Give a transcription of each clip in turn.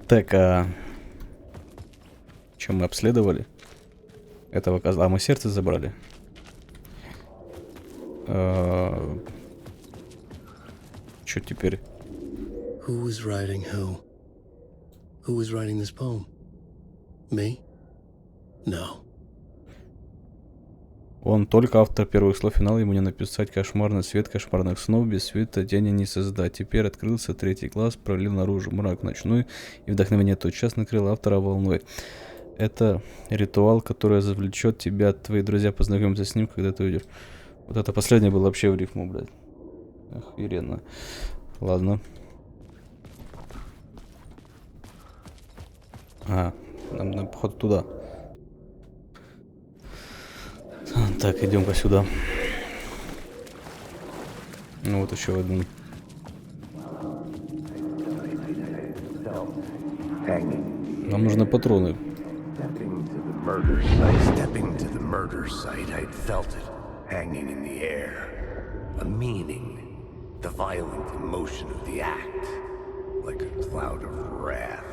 Так, чем мы обследовали? Этого козла. А мы сердце забрали. Что теперь? Who was writing who? Who was writing this poem? Me? No. Он только автор первых слов финала, ему не написать кошмарный свет кошмарных снов, без света тени не создать. Теперь открылся третий глаз, пролил наружу мрак ночной, и вдохновение тотчас накрыл автора волной. Это ритуал, который завлечет тебя, твои друзья познакомятся с ним, когда ты уйдешь. Вот это последнее было вообще в рифму, блядь. Охуенно. Ладно. Нам походу туда. Так, идем-ка сюда. Ну вот еще один. Нам нужны патроны. Stepping to the murder site, I'd felt it hanging in the air. A meaning, the violent emotion of the act, like a cloud of wrath.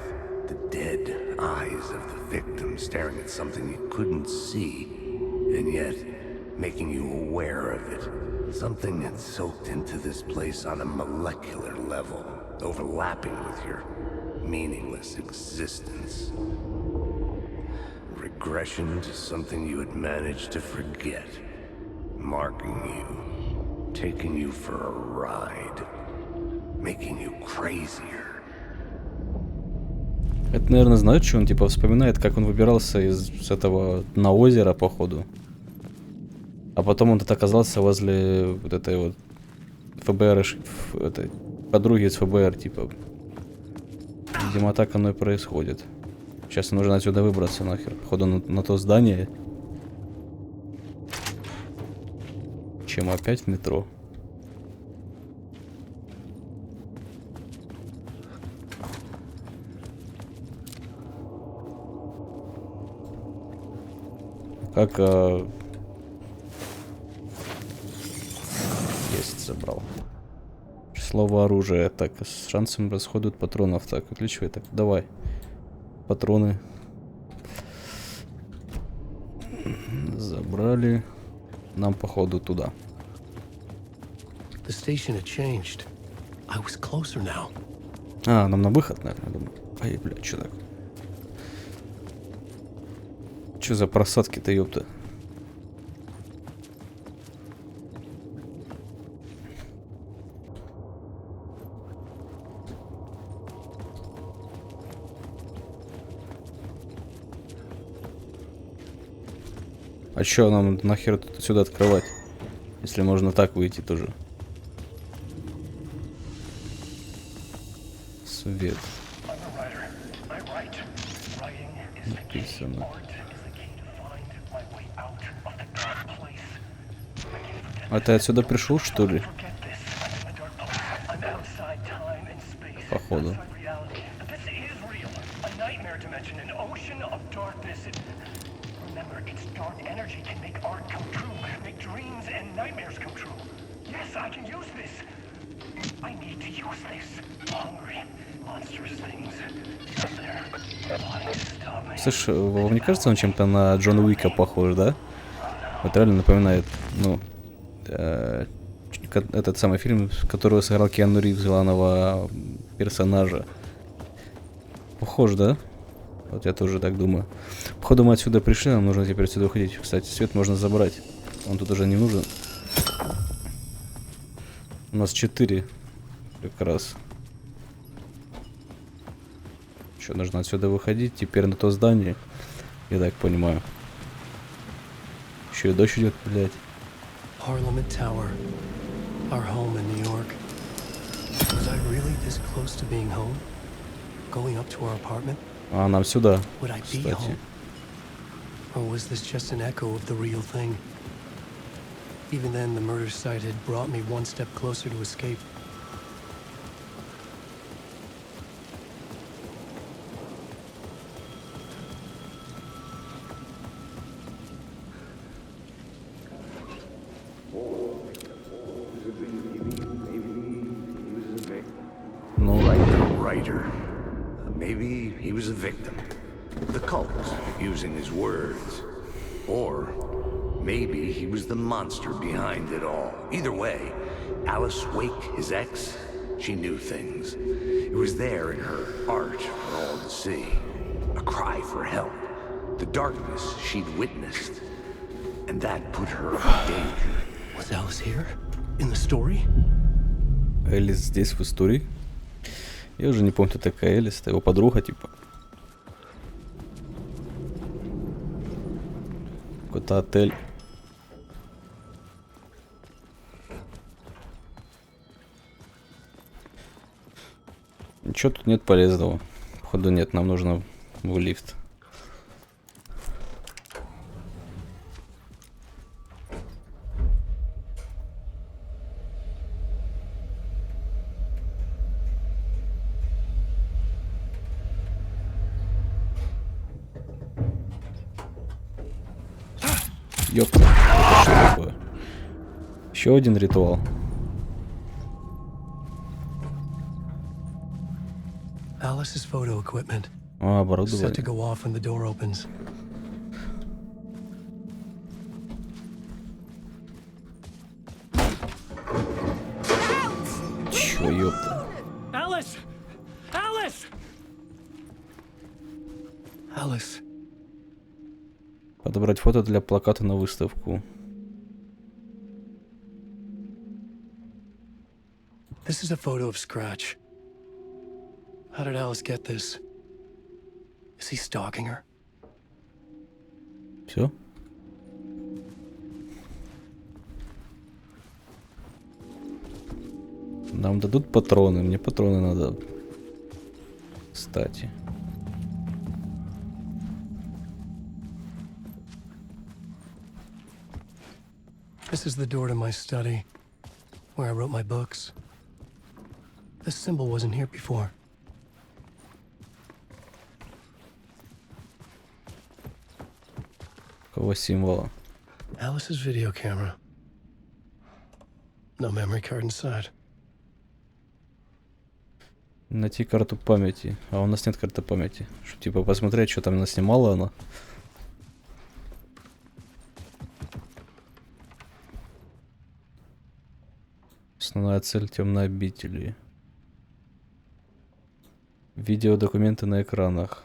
The dead eyes of the victim staring at something you couldn't see, and yet making you aware of it. Something had soaked into this place on a molecular level, overlapping with your meaningless existence. Regression to something you had managed to forget, marking you, taking you for a ride, making you crazier. Это, наверное, знает, что он типа вспоминает, как он выбирался из этого на озеро, походу. А потом он тут оказался возле вот этой вот ФБР, этой подруги из ФБР, типа. Видимо, так оно и происходит. Сейчас нужно отсюда выбраться нахер. Походу на то здание. Чем опять в метро? Как есть, забрал. Слово оружия. Так, с шансом расходуют патронов. Так, отличивай. Так, давай. Патроны. Забрали. Нам, походу, туда. Нам на выход, наверное, думаю. Ай, блядь, что так? Что за просадки-то, ёпта? А чё нам нахер тут сюда открывать? Если можно так выйти тоже. Свет. Написано. А ты отсюда пришел, что ли? Походу. Слышь, вам не кажется, он чем-то на Джона Уика похож, да? Вот реально напоминает, ну, этот самый фильм, которого сыграл Киану Ривз, главного персонажа. Похож, да? Вот я тоже так думаю. Походу мы отсюда пришли, нам нужно теперь отсюда уходить. Кстати, свет можно забрать. Он тут уже не нужен. У нас 4. Как раз. Что, нужно отсюда выходить? Теперь на то здание. Я так понимаю. Еще и дождь идет, блядь. Parliament Tower, our home in New York. Was I really this close to being home? Going up to our apartment? А, нам сюда, Would I be кстати. home? Or was this just an echo of the real thing? Even then, the murder site had brought me one step closer to escape. Maybe he was a victim. The cult, using his words. Or maybe he was the monster behind it all. Either way, Alice Wake, his ex, she knew things. It was there in her art for all to see. A cry for help. The darkness she'd witnessed. And that put her in danger. Was Alice here? In the story? Элис здесь, в истории. Я уже не помню, кто такая Элис. Это его подруга, типа. Какой-то отель. Ничего тут нет полезного. Походу нет, нам нужно в лифт. Ёпта, это что такое? Еще один ритуал. Alice's photo equipment. А, Set to оборудование. go off when the door opens. Чё, ёпта. Alice! Alice! Alice. Подобрать фото для плаката на выставку. This is a photo of Scratch. How did Alice get this? Is he stalking her? Все? Нам дадут патроны. Мне патроны надо. Кстати. This is the door to my study, where I wrote my books. This symbol wasn't here before. Какого символа? Alice's video camera. No memory card inside. Найти карту памяти. А у нас нет карты памяти. Что, типа, посмотреть, что там наснимала она. Основная цель темной обители. Видеодокументы на экранах.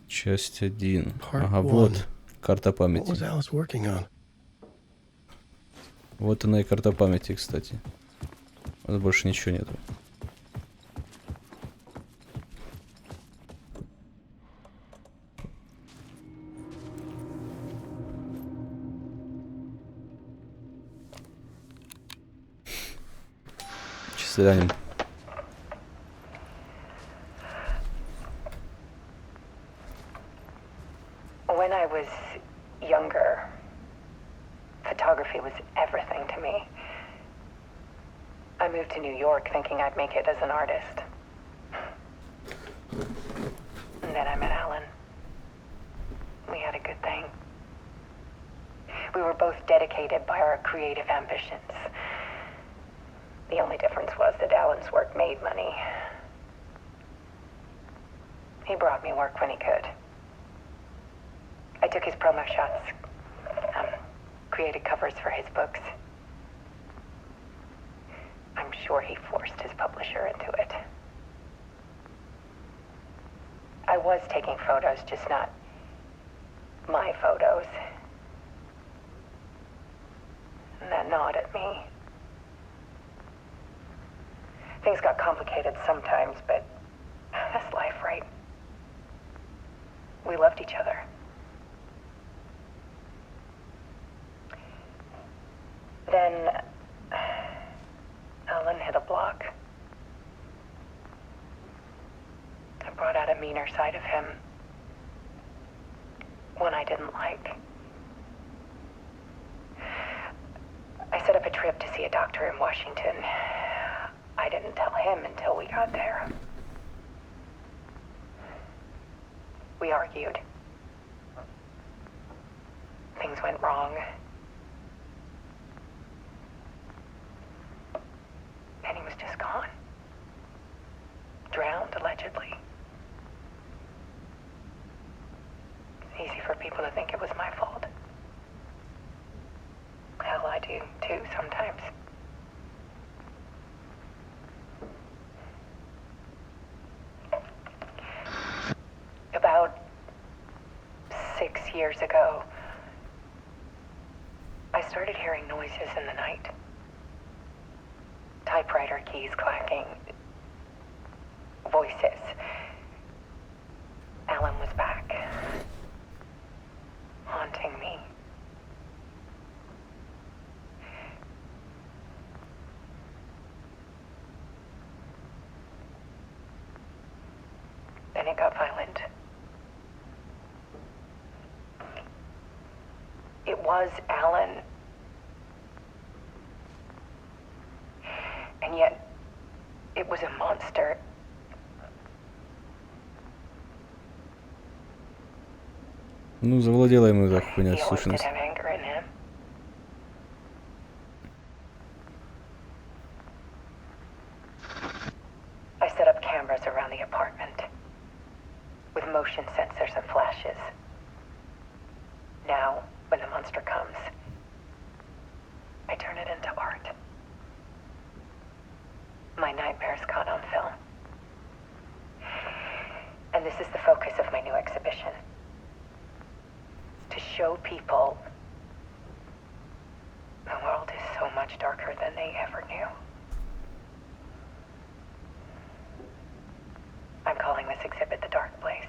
Часть 1. Part Ага, one. вот. Карта What памяти. was Alice working on? Вот она и карта памяти, кстати. У нас больше ничего нету. Сейчас глянем. When I was younger, photography was everything to me. I moved to New York thinking I'd make it as an artist. And then I met Alan. We had a good thing. We were both dedicated by our creative ambitions. The only difference was that Alan's work made money. He brought me work when he could. I took his promo shots, created covers for his books. I'm sure he forced his publisher into it. I was taking photos, just not my photos. And that gnawed at me. Things got complicated sometimes, but that's life, right? We loved each other. Then Alan hit a block. I brought out a meaner side of him. One I didn't like. I set up a trip to see a doctor in Washington. I didn't tell him until we got there. We argued. went wrong. Penny was just gone. Drowned, allegedly. It's easy for people to think it was my fault. Hell, I do, too, sometimes. About 6 years ago, I started hearing noises in the night. Typewriter keys clacking. Voices. Alan was back. Haunting me. Then it got violent. It was Alan. And yet, it was a monster. Ну, завладела ему эта хуйня, He always did сущность. have anger in him. I set up cameras around the apartment with motion sensors and flashes. Now, when the monster comes, I turn it into art. My nightmares caught on film. And this is the focus of my new exhibition. To show people the world is so much darker than they ever knew. I'm calling this exhibit The Dark Place.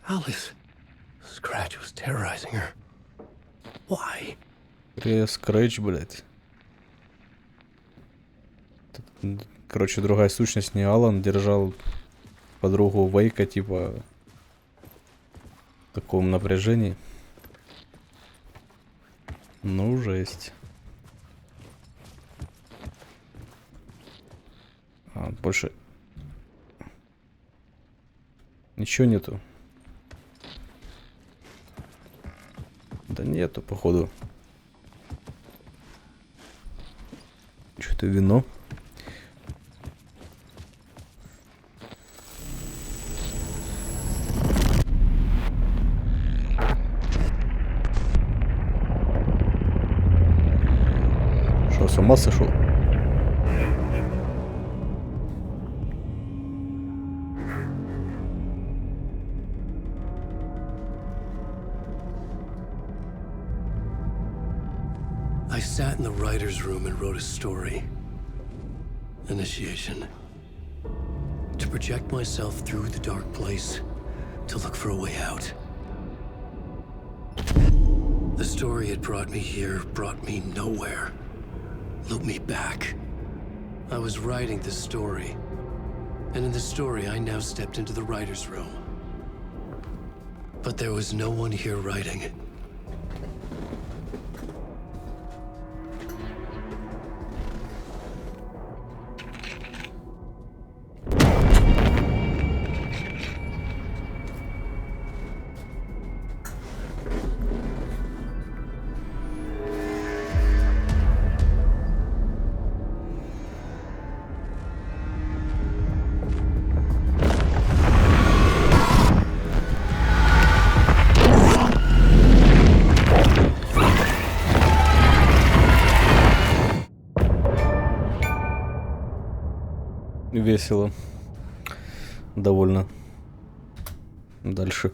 Alice. Scratch was terrorizing her. Why? Скрэч, блядь. Короче, другая сущность, не Алан, держал подругу Вейка, типа, в таком напряжении. Ну, жесть. Больше... Ничего нету. Да нету, походу. Что-то вино. Что, с ума сошел? I sat in the writer's room and wrote a story. Initiation. To project myself through the dark place, to look for a way out. The story had brought me here, brought me nowhere. Looped me back. I was writing the story. And in the story, I now stepped into the writer's room. But there was no one here writing. Весело. Довольно. Дальше.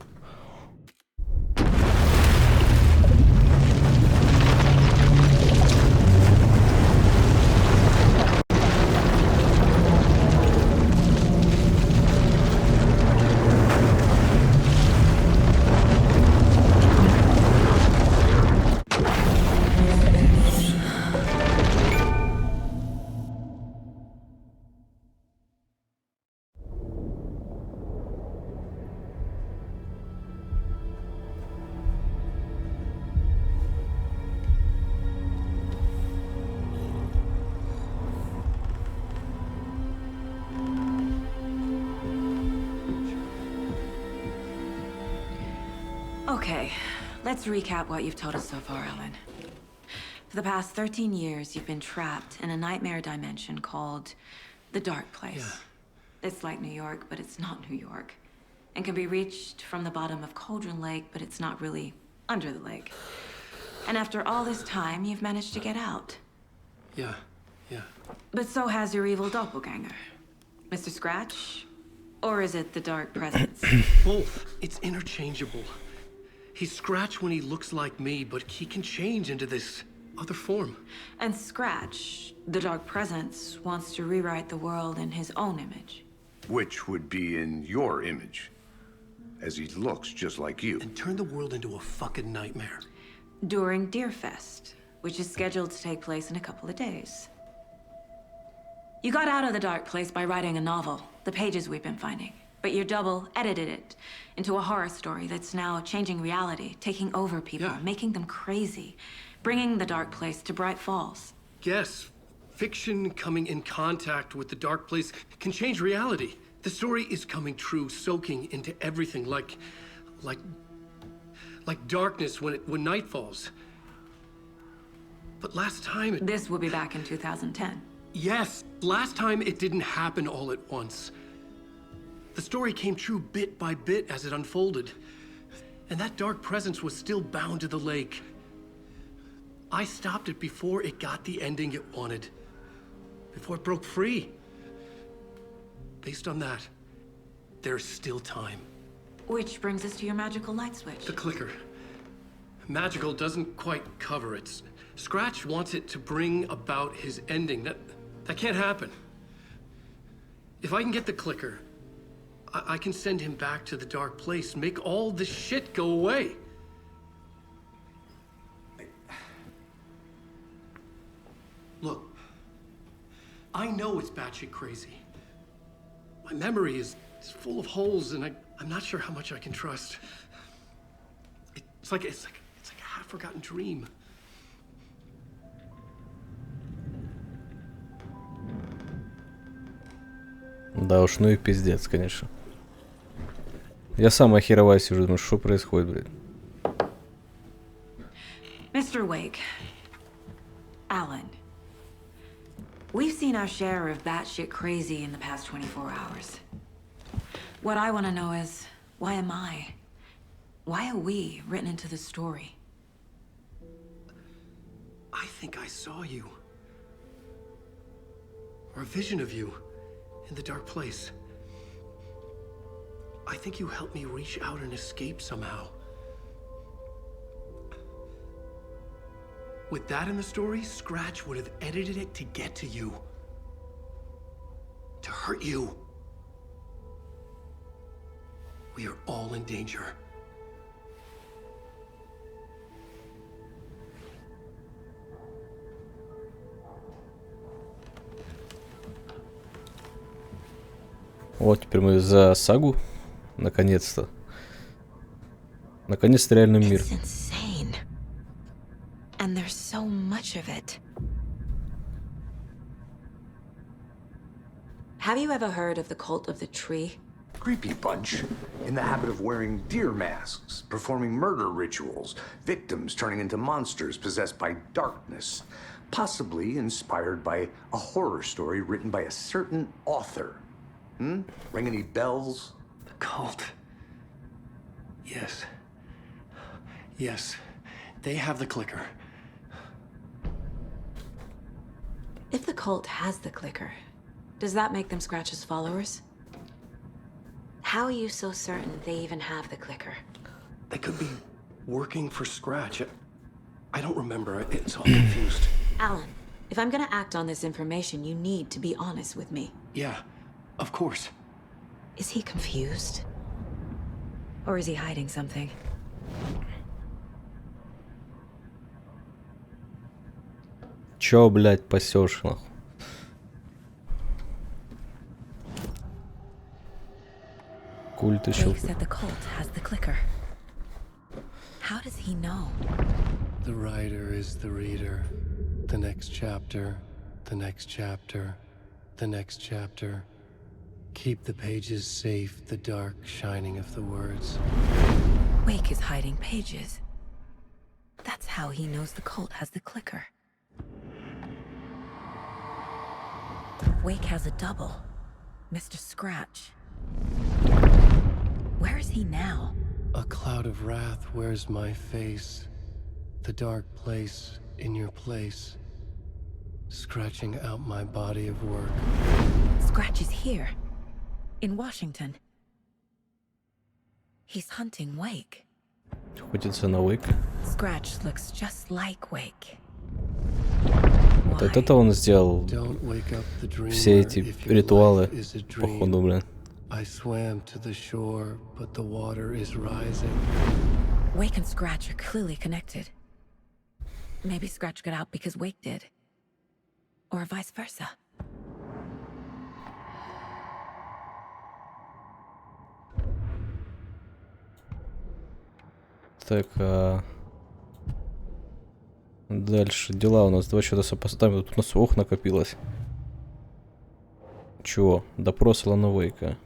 Okay, let's recap what you've told us so far, Alan. For the past 13 years, you've been trapped in a nightmare dimension called the Dark Place. Yeah. It's like New York, but it's not New York. And can be reached from the bottom of Cauldron Lake, but it's not really under the lake. And after all this time, you've managed to get out. Yeah. But so has your evil doppelganger. Mr. Scratch? Or is it the Dark Presence? Both. It's interchangeable. He's Scratch when he looks like me, but he can change into this other form. And Scratch, the Dark Presence, wants to rewrite the world in his own image. Which would be in your image, as he looks just like you. And turn the world into a fucking nightmare. During Deerfest, which is scheduled to take place in a couple of days. You got out of the Dark Place by writing a novel, the pages we've been finding. But your double edited it into a horror story that's now changing reality, taking over people, Yeah. making them crazy, bringing the Dark Place to Bright Falls. Yes, fiction coming in contact with the dark place can change reality. The story is coming true, soaking into everything like darkness when night falls. But last time This will be back in 2010. Yes, last time it didn't happen all at once. The story came true bit by bit as it unfolded. And that dark presence was still bound to the lake. I stopped it before it got the ending it wanted. Before it broke free. Based on that, there's still time. Which brings us to your magical light switch. The clicker. Magical doesn't quite cover it. Scratch wants it to bring about his ending. That can't happen. If I can get the clicker, I can send him back to the dark place, make all this shit go away. Look, I know it's batshit crazy. My memory is full of holes, and I'm not sure how much I can trust. It's like a half-forgotten dream. Да уж, ну и пиздец, конечно. Я сам охероваюсь уже, думаю, что происходит, блядь. Mr. Wake. Alan. We've seen our share of batshit crazy in the past 24 hours. What I want to know is, why am I? Why are we written into the story? I think I saw you. Or a vision of you in the dark place. I think you helped me reach out and escape somehow. With that in the story, Scratch would have edited it to get to you. To hurt you. We are all in danger. Вот теперь мы за сагу. Наконец-то. Наконец-то реальный мир. It's insane. And there's so much of it. Have you ever heard of the cult of the tree? Creepy bunch, in the habit of wearing deer masks, performing murder rituals, victims turning into monsters possessed by darkness, possibly inspired by a horror story written by a certain author. Ring any bells? The cult. Yes. Yes. They have the clicker. If the cult has the clicker, does that make them Scratch's followers? How are you so certain they even have the clicker? They could be working for Scratch. I don't remember. It's all confused. Alan, if I'm gonna act on this information, you need to be honest with me. Yeah, of course. Is he confused? Or is he hiding something? Чё, блядь, пасёшь, нахуй? Культ еще. Jake said the cult has the clicker. How does he know? The writer is the reader. The next chapter, the next chapter, the next chapter. Keep the pages safe, the dark shining of the words. Wake is hiding pages. That's how he knows the cult has the clicker. Wake has a double, Mr. Scratch. Where is he now? A cloud of wrath wears my face. The dark place in your place. Scratching out my body of work. Scratch is here, in Washington. He's hunting Wake. Охотится на Уэйк. Scratch looks just like Wake. Вот это он сделал Don't wake up the dreamer все эти if your ритуалы, life is a dream. походу, блин. I swam to the shore, but the water is rising. Wake and Scratch are clearly connected. Maybe Scratch got out because Wake did. Or vice versa. Так, дальше дела у нас. Давай что-то сопоставим. Тут у нас ох накопилось. Чего? Допрос Алана Уэйка.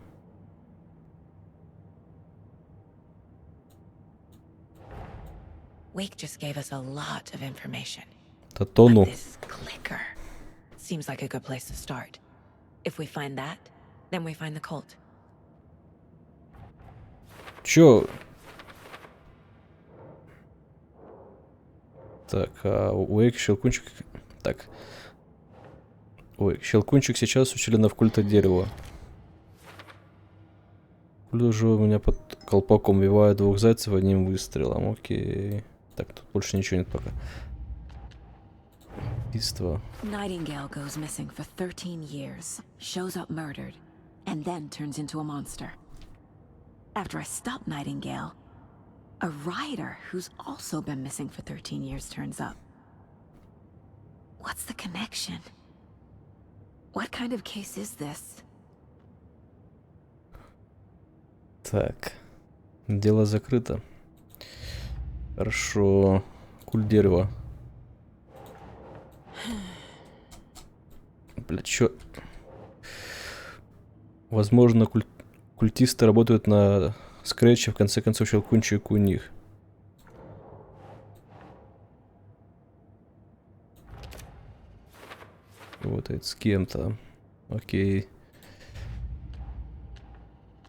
Wake just gave us a lot of information. Это тону. But this clicker seems like a good place to start. If we find that, then we find the cult. Чё? Так, Уэйк, Щелкунчик... Так. Уэйк, Щелкунчик сейчас у членов культа дерева. Культ уже у меня под колпаком убивает 2 зайцев одним выстрелом. Окей. Так, тут больше ничего нет пока. Убийство. Nightingale goes missing for 13 years, shows up murdered, and then turns into a monster. After I stop Nightingale, a rider who's also been missing for 13 years turns up. What's the connection? What kind of case is this? Так. Дело закрыто. Хорошо. Культ дерева. Бля, чё? Возможно, культисты работают на Скретче, в конце концов, Щелкунчик у них. Вот это с кем-то. Окей.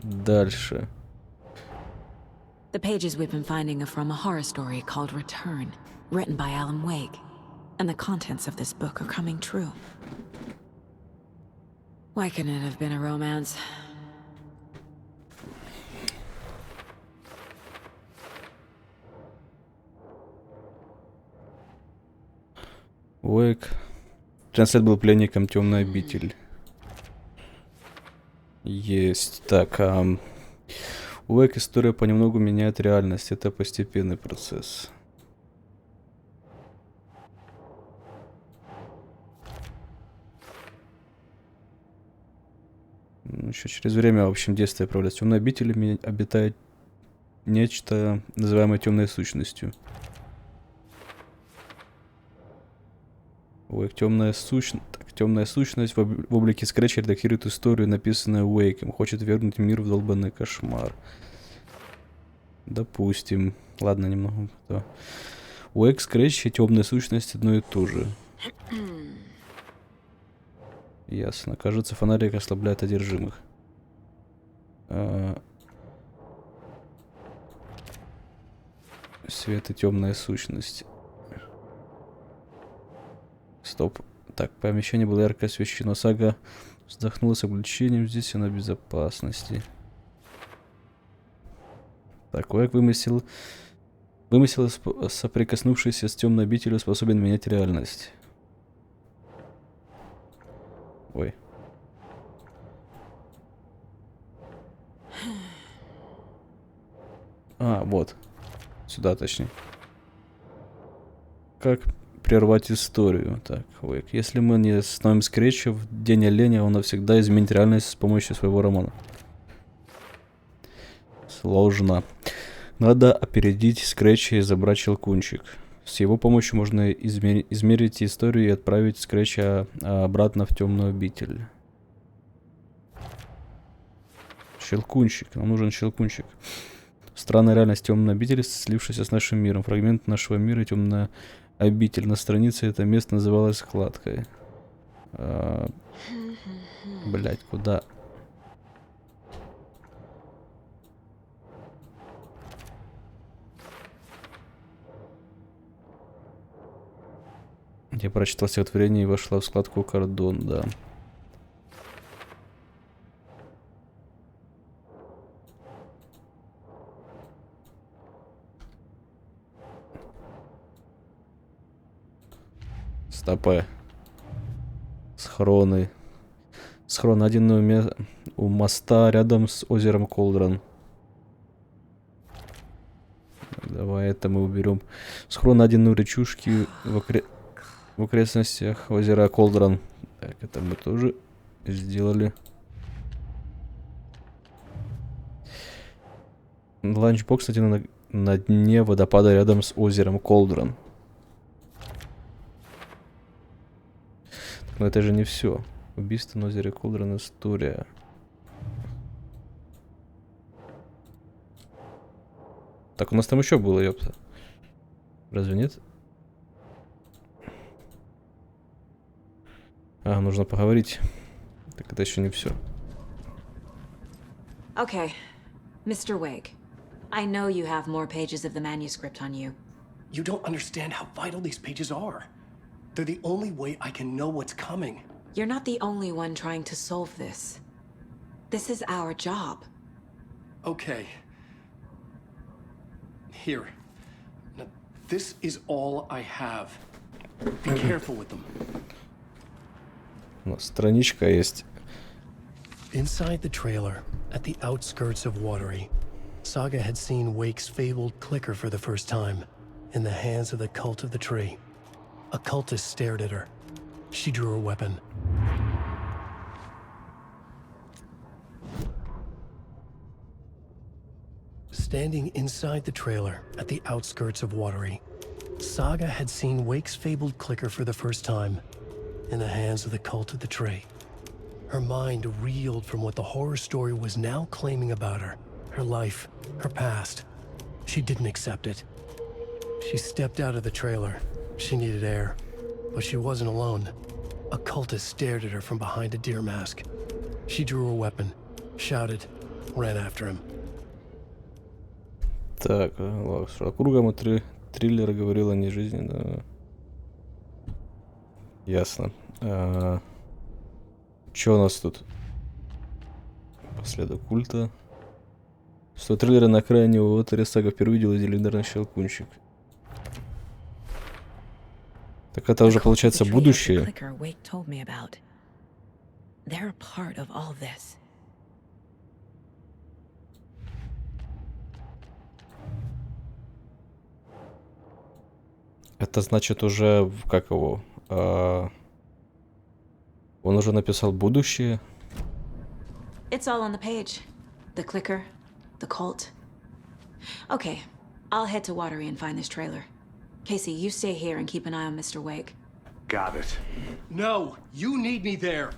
Дальше. The pages we've been finding are from a horror story called Return, written by Alan Wake. And the contents of this book are coming true. Why couldn't it have been a romance? Уэйк. 13 лет был пленником темной обители. Есть. Так, Уэйк история понемногу меняет реальность. Это постепенный процесс. Еще через время, в общем, действие отправляется. В темной обители обитает нечто, называемое темной сущностью. Уэйк, темная сущность в облике Скретча редактирует историю, написанную Уэйком. Хочет вернуть мир в долбанный кошмар. Допустим. Ладно, немного. Уэйк, Скретч и темная сущность одно и то же. Ясно. Кажется, фонарик ослабляет одержимых. Свет и темная сущность. Стоп. Так, помещение было ярко освещено. Сага вздохнула с облегчением. Здесь она в безопасности. Так, Уэйк вымысел, соприкоснувшийся с темной обителью, способен менять реальность. Ой. Вот. Сюда, точнее. Как прервать историю? Так, Уэйк. Если мы не остановим Скретча в день оленя, он навсегда изменит реальность с помощью своего романа. Сложно. Надо опередить Скретча и забрать Щелкунчик. С его помощью можно измерить историю и отправить Скретча обратно в темную обитель. Щелкунчик. Нам нужен Щелкунчик. Странная реальность, темная обитель, слившаяся с нашим миром. Фрагмент нашего мира, темная обитель. На странице это место называлось складкой. Блять, куда? Я прочитал стихотворение и вошла в складку «Кордон», да. Стопэ. Схроны. Схрон один у моста рядом с озером Колдрон. Давай это мы уберем. Схрон один у речушки в окрестностях озера Колдрон. Так, это мы тоже сделали. Ланчбокс на дне водопада рядом с озером Колдрон. Но это же не все. Убийство на озере Колдрон, история. Так, у нас там еще было, ёпта. Разве нет? А, нужно поговорить. Так это еще не все. Okay, Mr. Wake. I know you have more pages of the manuscript on you. You don't understand how vital these pages are. They're the only way I can know what's coming. You're not the only one trying to solve this. This is our job. Okay. Here. Now, this is all I have. Be careful with them. У нас страничка есть. Inside the trailer, at the outskirts of Watery, Saga had seen Wake's fabled clicker for the first time, in the hands of the cult of the tree. A cultist stared at her. She drew her weapon. Standing inside the trailer, at the outskirts of Watery, Saga had seen Wake's fabled clicker for the first time, in the hands of the cult of the tree. Her mind reeled from what the horror story was now claiming about her. Her life, her past. She didn't accept it. She stepped out of the trailer. She needed air. But she wasn't alone. A cultist stared at her from behind a deer mask. She drew her weapon, shouted, ran after him. Так, кругом и триллер говорил о нежизни, да. Ясно. Что у нас тут? Последок культа. Что триллера на окраине Уотере Сага впервые видела легендарный щелкунчик. Так это уже получается будущее. Это значит уже, как его, он уже написал будущее. It's all on the page. The clicker, the cult. Okay, I'll head to Watery and find this trailer. Casey, you stay here and keep an eye on Mr. Wake. Got it. No, you need me there.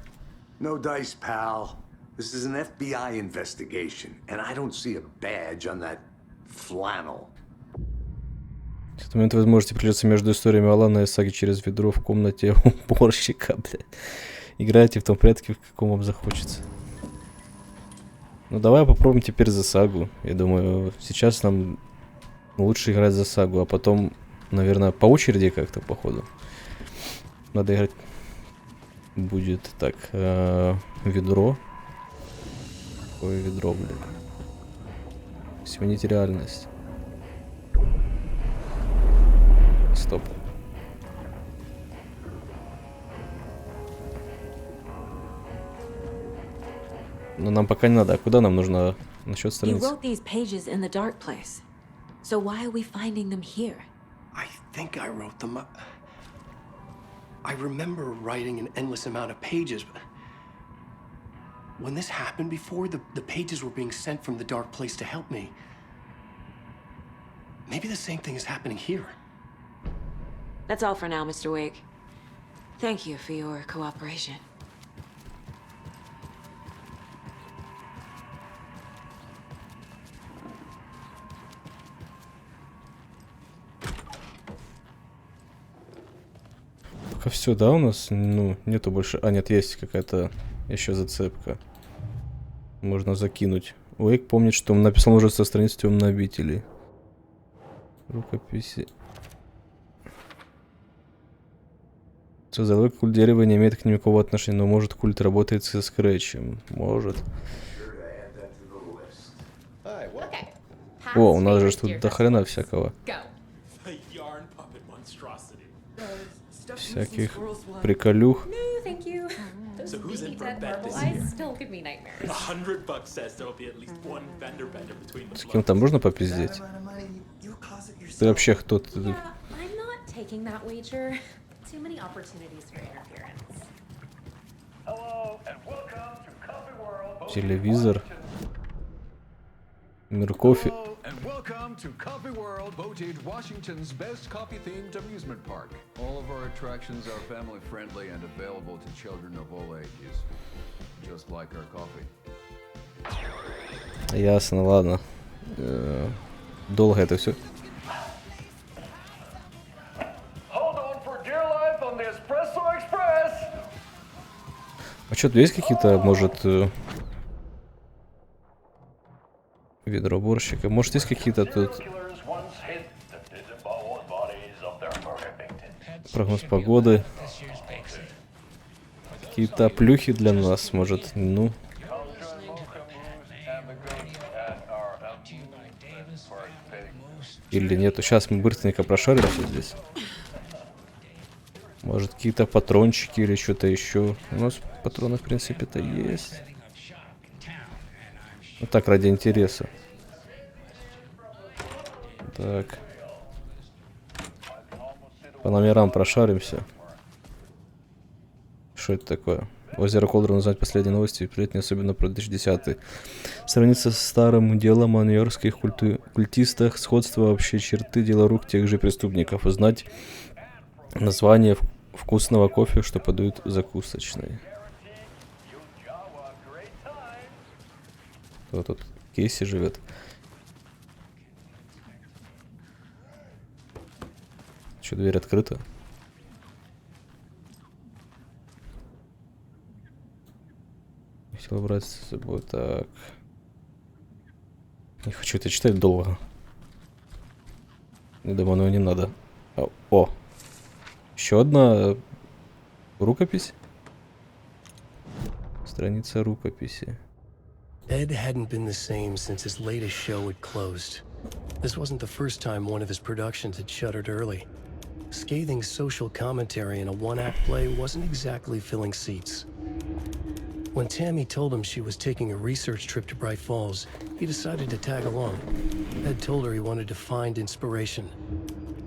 No dice, pal. This is an FBI investigation, and I don't see a badge on that flannel. В этот момент вы можете придется между историями Алана и Саги через ведро в комнате уборщика, блядь. Играйте в том порядке, в каком вам захочется. Ну давай попробуем теперь за Сагу. Я думаю, сейчас нам лучше играть за Сагу, а потом, наверное, по очереди как-то, походу. Надо играть. Будет так, ведро. Какое ведро, блядь. Сменить реальность. Стоп. Но нам пока не надо. А куда нам нужно насчет You страниц? wrote these pages in the dark place. So why are we finding them here? I think I wrote them. I remember writing an endless amount of pages, but when this happened before, the pages were being sent from the dark place to help me. Maybe the same thing is happening here. That's all for now, Mr. Wake. Thank you for your cooperation. пока все, да, у нас? Ну, нету больше... А, нет, есть какая-то еще зацепка. Можно закинуть. Уэйк помнит, что он написал уже со страниц темной обители. Рукописи. Создалой культ дерева не имеет к ним никакого отношения, но может культ работает со скретчем. Может. О, у нас же тут до хрена всякого. Всяких приколюх. So who's in for a bet this year? Still give me nightmares. $100 says there'll be at least one fender bender between the С кем там можно попиздеть? Ты вообще кто ты? Yeah, I'm not taking that wager. Too many opportunities for interference. Hello and welcome to Coffee World. Телевизор. Мир кофе. And welcome to Coffee World, voted Washington's best coffee-themed amusement park. All of our attractions are family-friendly and available to children of all ages, just like our coffee. Ясно, ладно. Долго это все. Hold on for dear life on the Espresso Express. А что, тут есть какие-то, может, ведроборщика? Может, есть какие-то тут прогноз погоды? Какие-то плюхи для нас, может, ну. Или нету? Сейчас мы быстренько прошаримся здесь. Может, какие-то патрончики или что-то еще. У нас патроны, в принципе-то, есть. Вот так, ради интереса. Так. По номерам прошаримся. Что это такое? Озеро Колдерон узнать последние новости и приятно, особенно про 2010. Сравниться с старым делом о нью-йоркских культистах, сходство, вообще черты, дело рук тех же преступников. Узнать название вкусного кофе, что подают закусочные. Кто тут? Кейси живет. Что, дверь открыта? Хотел брать с собой, так. Не хочу это читать долго. Не думаю, но не надо. О! Еще одна рукопись. Страница рукописи. Ed hadn't been the same since his latest show had closed. This wasn't the first time one of his productions had shuttered early. Scathing social commentary in a one-act play wasn't exactly filling seats. When Tammy told him she was taking a research trip to Bright Falls, he decided to tag along. Ed told her he wanted to find inspiration.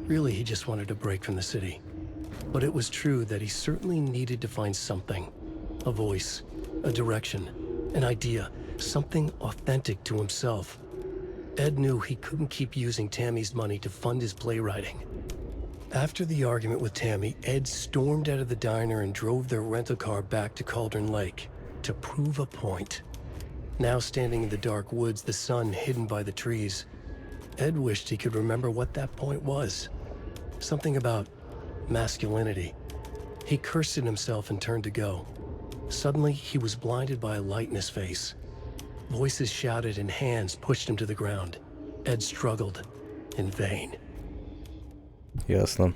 Really, he just wanted a break from the city. But it was true that he certainly needed to find something. A voice, a direction, an idea, something authentic to himself. Ed knew he couldn't keep using Tammy's money to fund his playwriting. After the argument with Tammy, Ed stormed out of the diner and drove their rental car back to Cauldron Lake to prove a point. Now standing in the dark woods, the sun hidden by the trees, Ed wished he could remember what that point was. Something about masculinity. He cursed at himself and turned to go. Suddenly, he was blinded by a light in his face. Voices shouted and hands pushed him to the ground. Ed struggled in vain. Ясно.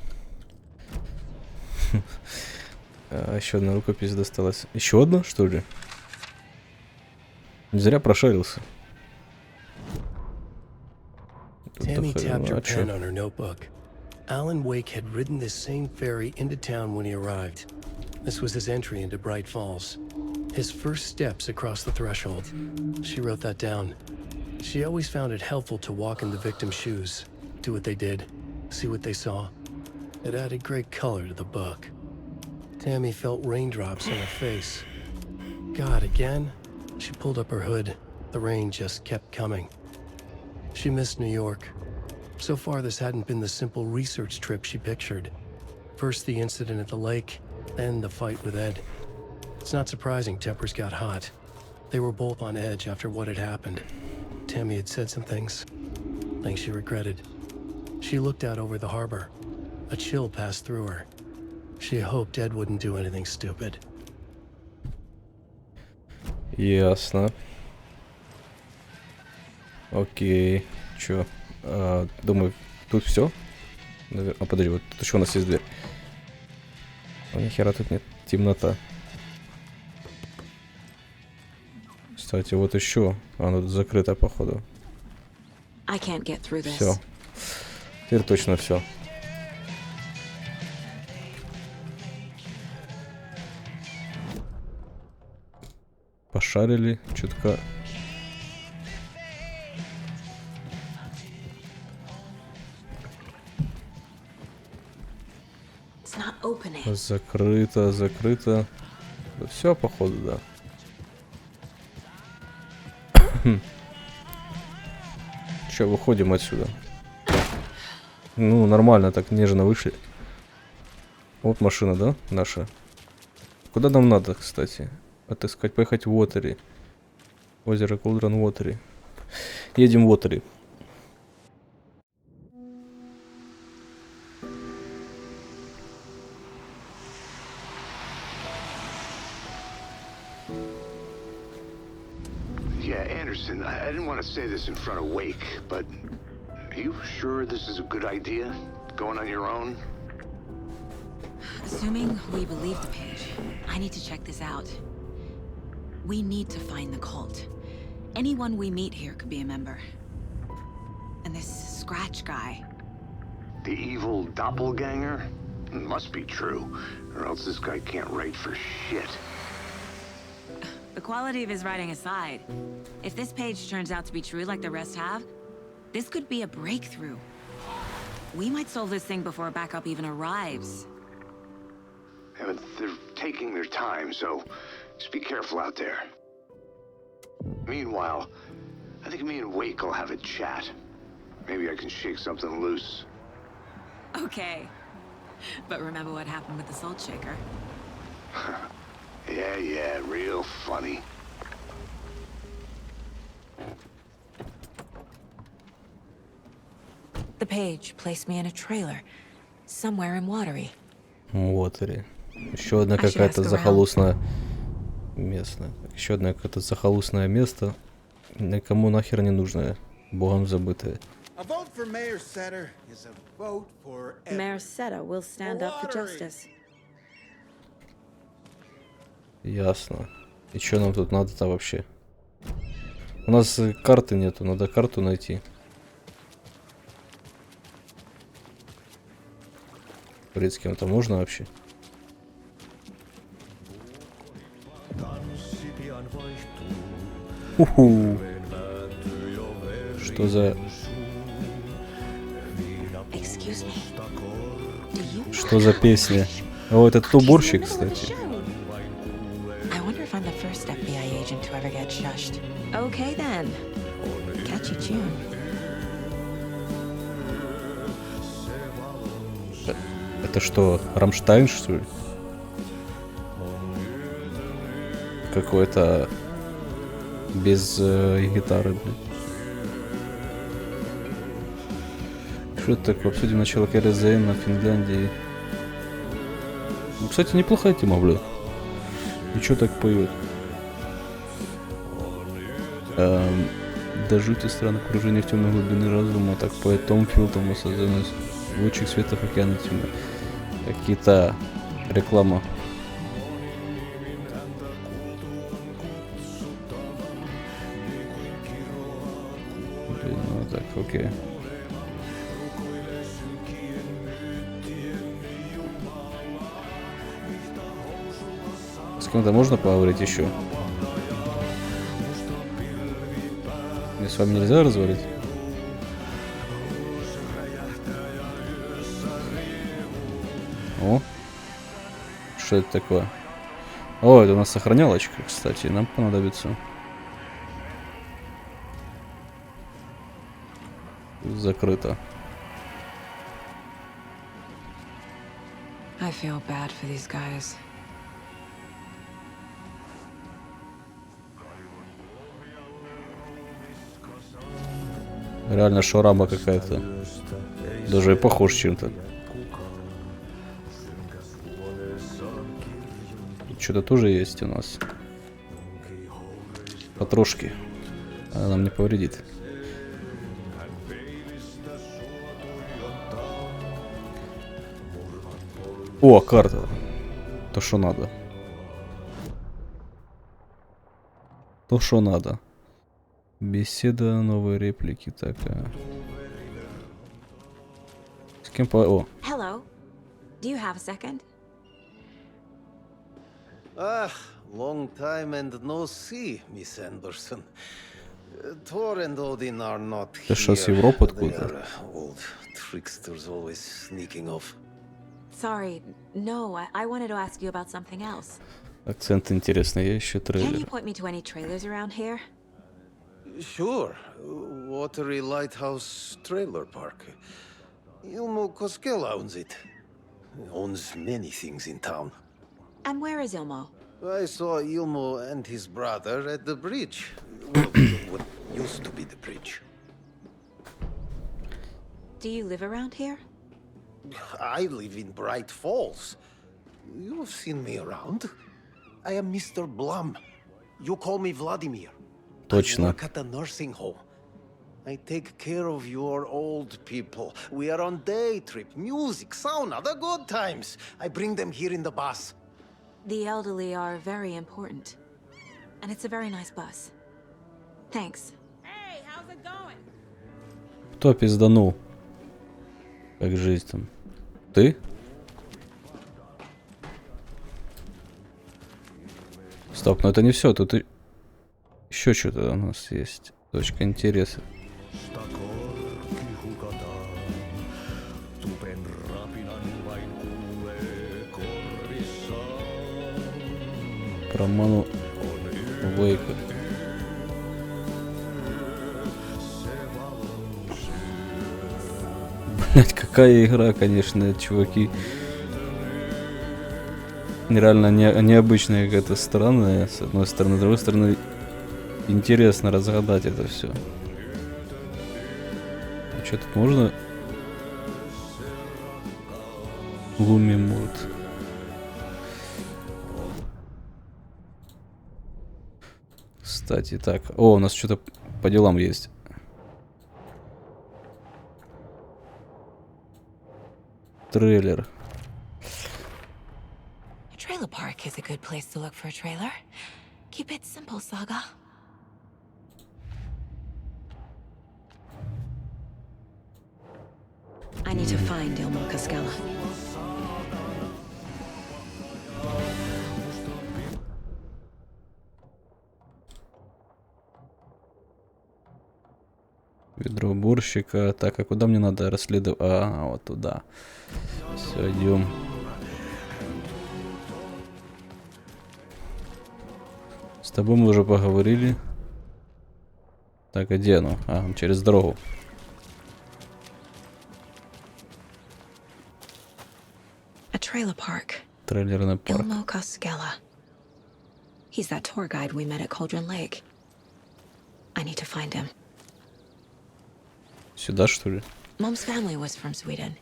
Еще одна рукопись досталась. Еще одна, что ли? Не зря прошарился. Tammy tapped her pen on her notebook. Alan Wake had ridden this same ferry into town when he arrived. This was his entry into Bright Falls. His first steps across the threshold. She wrote that down. She always found it helpful to walk in the victim's shoes, do what they did, see what they saw. It added great color to the book. Tammy felt raindrops on her face. God, again? She pulled up her hood. The rain just kept coming. She missed New York. So far, this hadn't been the simple research trip she pictured. First the incident at the lake, then the fight with Ed. It's not surprising tempers got hot. They were both on edge after what had happened. Tammy had said some things she regretted. She looked out over the harbor. A chill passed through her. She hoped Ed wouldn't do anything stupid. Ясно. Окей. Чё? Думаю, тут все. А подожди, вот тут еще у нас есть дверь. А нихера тут нет. Темнота. Кстати, вот еще. Она тут закрыта, походу. Все. Теперь точно все. Пошарили чутка. Закрыто, закрыто. Да все, походу, да. Че, выходим отсюда. Ну, нормально, так нежно вышли. Вот машина, да, наша? Куда нам надо, кстати? Отыскать, поехать в Уотери. Озеро Колдрон Уотери. Едем в Уотери. Anderson, I didn't want to say this in front of Wake, but are you sure this is a good idea? Going on your own? Assuming we believe the page, I need to check this out. We need to find the cult. Anyone we meet here could be a member. And this Scratch guy. The evil doppelganger? Must be true, or else this guy can't write for shit. The quality of his writing aside, if this page turns out to be true like the rest have, this could be a breakthrough. We might solve this thing before backup even arrives. Yeah, but they're taking their time, so just be careful out there. Meanwhile, I think me and Wake will have a chat. Maybe I can shake something loose. Okay. But remember what happened with the salt shaker? Yeah, real funny. The page placed me in a trailer, somewhere in Watery. Уотери. Еще одна какая-то захолустная место. Еще одно какое-то захолустное место. Никому нахер не нужное. Богом забытое. Mayor Seta will stand up for justice. Ясно. И что нам тут надо-то вообще? У нас карты нету, надо карту найти. Говорить с кем-то можно вообще? Уху. Что за... Что за песня? О, это тот уборщик, кстати. Okay then. Catchy tune. Это что, Рамштайн, что ли? Какой-то без гитары, блин. Что это такое? Обсудим начало Керезейна в Финляндии. Ну, кстати, неплохая тема, блин. И чё так поет? До жути странно погружение в темные глубины разума, так поэт Том Филтон создано в лучших светах океана тьмы. Какие-то реклама. Блин, ну так, окей. С кем-то можно поговорить еще? Мне с вами нельзя разговаривать? О, что это такое? О, это у нас сохранялочка, кстати, нам понадобится. Закрыто. I feel bad for these guys. Реально шараба какая-то. Даже и похож чем-то. что-то тоже есть у нас. Потрошки. Она нам не повредит. О, карта. То, что надо. То, что надо. Беседа, новые реплики. Так, С кем по... О. Hello. Do you have a second? Long time and no see, Miss Anderson. Thor and Odin are not here. Ты что, с Европы They откуда? are old tricksters always sneaking off. Sorry, no, I wanted to ask you about something else. Акцент интересный, я ищу Can you трейлер. point me to any trailers around here? Sure. Watery Lighthouse Trailer Park. Ilmo Koskela owns it. Owns many things in town. And where is Ilmo? I saw Ilmo and his brother at the bridge. Well, what used to be the bridge. Do you live around here? I live in Bright Falls. You've seen me around. I am Mr. Blum. You call me Vladimir. Точно. I work at a nursing home. I take care of your old people. We are on day trip, music, sauna, the good times. I bring them here in the bus. The elderly are very important. And it's a very nice bus. Thanks. Hey, how's it going? Кто пизданул? Как жизнь там? Ты? Стоп, но это не все. Тут еще что-то у нас есть. Точка интереса. Про Ману Вейка. Блять, какая игра, конечно, чуваки. Нереально необычная какая-то, странная, с одной стороны, с другой стороны, интересно разгадать это все. Что тут можно? Лумимут. Кстати, так. О, у нас что-то по делам есть. Трейлер. A trailer park is a good place to look for a trailer. Keep it simple, Saga. I need to find Ilmo Koskela. Ведро уборщика. Так, а куда мне надо расследовать? А, вот туда. Все, идем. С тобой мы уже поговорили. Так, а где оно? А, через дорогу. A trailer park. Трейлерный парк. Ilmo Koskela. He's that tour guide we met at Cauldron Lake. I need to find him. Сюда, что ли? Mom's family was from Sweden.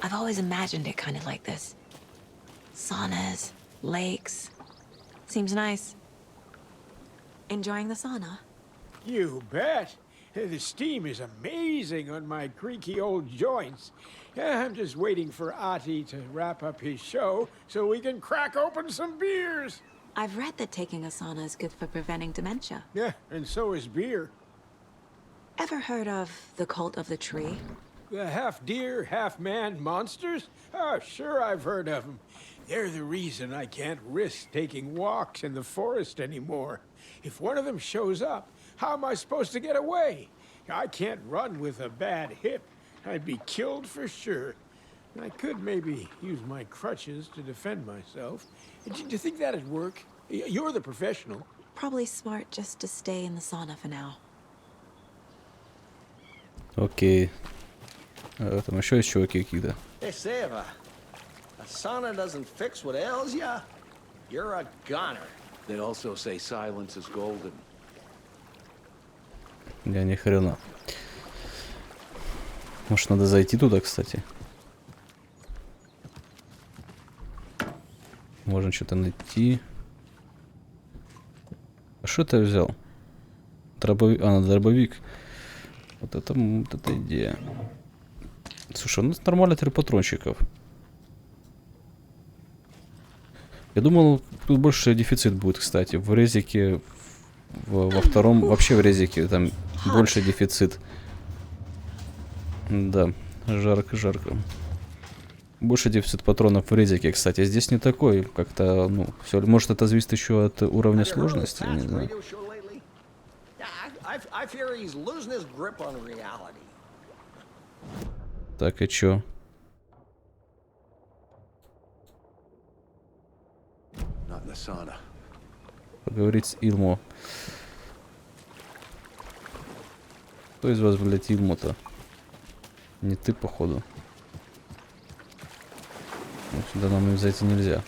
I've always imagined it kind of like this. Saunas, lakes. Seems nice. Enjoying the sauna? You bet. The steam is amazing on my creaky old joints. I'm just waiting for Ati to wrap up his show so we can crack open some beers. I've read that taking a sauna is good for preventing dementia. Yeah, and so is beer. Ever heard of the cult of the tree? The half-deer, half-man monsters? Oh, sure I've heard of them. They're the reason I can't risk taking walks in the forest anymore. If one of them shows up, how am I supposed to get away? I can't run with a bad hip. I'd be killed for sure. I could maybe use my crutches to defend myself. Do you think that'd work? You're the professional. Probably smart just to stay in the sauna for now. Окей. Там еще есть чуваки какие-то. Hey, Seva, a sauna doesn't fix what ails ya? You're a goner. They also say silence is golden. Я ни хрена. Может, надо зайти туда, кстати? можно что-то найти. А что ты взял? Дробовик. А, дробовик. Вот это идея. Слушай, у нас нормально 3 патрончиков. Я думал, тут больше дефицит будет, кстати. В резике, во втором, вообще в резике там больше дефицит. Да, жарко. Больше дефицит патронов в резике, кстати. Здесь не такой, как-то, ну, все. Может, это зависит еще от уровня сложности, я не знаю. Так, и чё? Поговорить с Илмо. Кто из вас, блядь, Илмо-то? Не ты, походу. Ну, сюда нам зайти нельзя.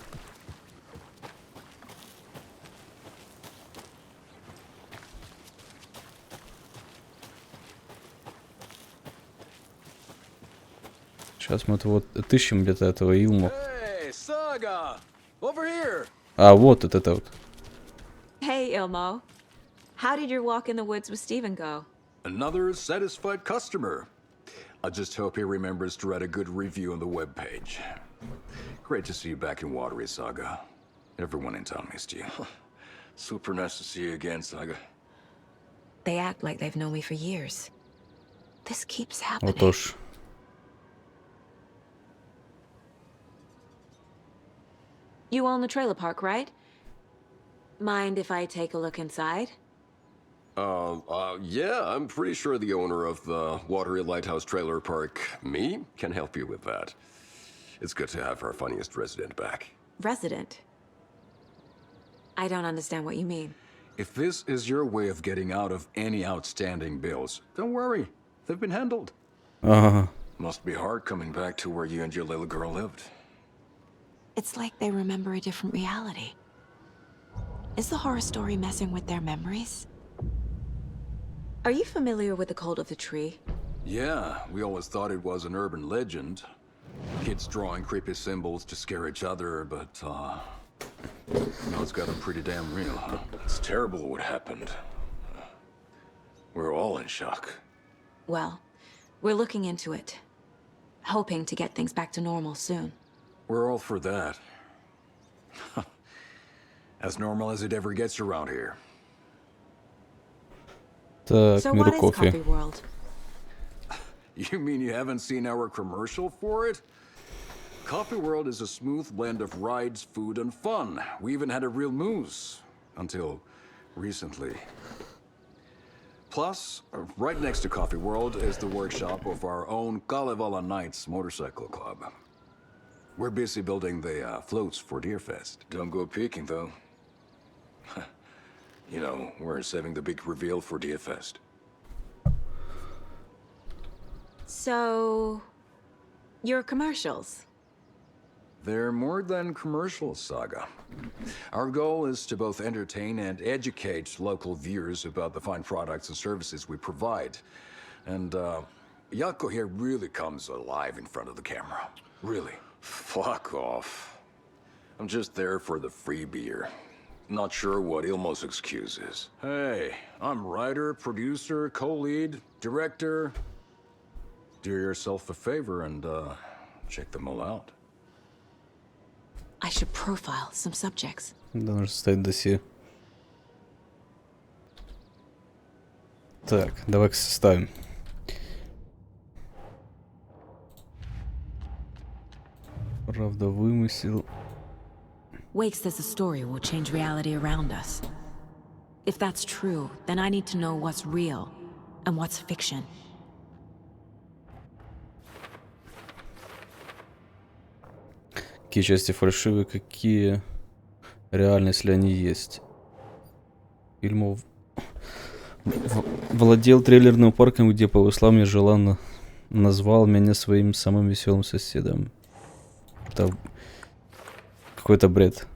Сейчас мы вот отыщем где-то этого Илму. А, вот это вот. Hey, Ilmo. How did your walk in the woods with Steven go? Another satisfied customer. I just hope he remembers to write a good review on the webpage. Great to see you back in Watery, Saga. Everyone in town missed you. Super nice to see you again, Saga. They act like they've known me for years. This keeps happening. Вот уж. You own the trailer park, right? Mind if I take a look inside? Yeah, I'm pretty sure the owner of the Watery Lighthouse Trailer Park, me, can help you with that. It's good to have our funniest resident back. Resident? I don't understand what you mean. If this is your way of getting out of any outstanding bills, don't worry. They've been handled. Must be hard coming back to where you and your little girl lived. It's like they remember a different reality. Is the horror story messing with their memories? Are you familiar with the cult of the tree? Yeah, we always thought it was an urban legend. Kids drawing creepy symbols to scare each other, but, now it's gotten pretty damn real, huh? It's terrible what happened. We're all in shock. Well, we're looking into it. Hoping to get things back to normal soon. We're all for that. As normal as it ever gets around here. Так, So миру what is кофе. Coffee World? You mean you haven't seen our commercial for it? Coffee World is a smooth blend of rides, food, and fun. We even had a real moose. Until recently. Plus, right next to Coffee World is the workshop of our own Kalevala Knights Motorcycle Club. We're busy building the floats for Deerfest. Don't go peeking, though. You know, we're saving the big reveal for Deerfest. So... your commercials? They're more than commercials, Saga. Our goal is to both entertain and educate local viewers about the fine products and services we provide. And, Yako here really comes alive in front of the camera. Really. Fuck off. I'm just there for the free beer. Not sure what Ilmo's excuse is. Hey, I'm writer, producer, co-lead, director. Do yourself a favor and, check them all out. I should profile some subjects. Должен составить досье. Так, давай-ка составим. Правда, вымысел. Wake says the story will change reality around us. If that's true, then I need to know what's real and what's fiction. Какие части фальшивые, какие реальны, если они есть. Фильмов владел трейлерным парком, где, по его словам, желанно назвал меня своим самым веселым соседом. Это какой-то бред.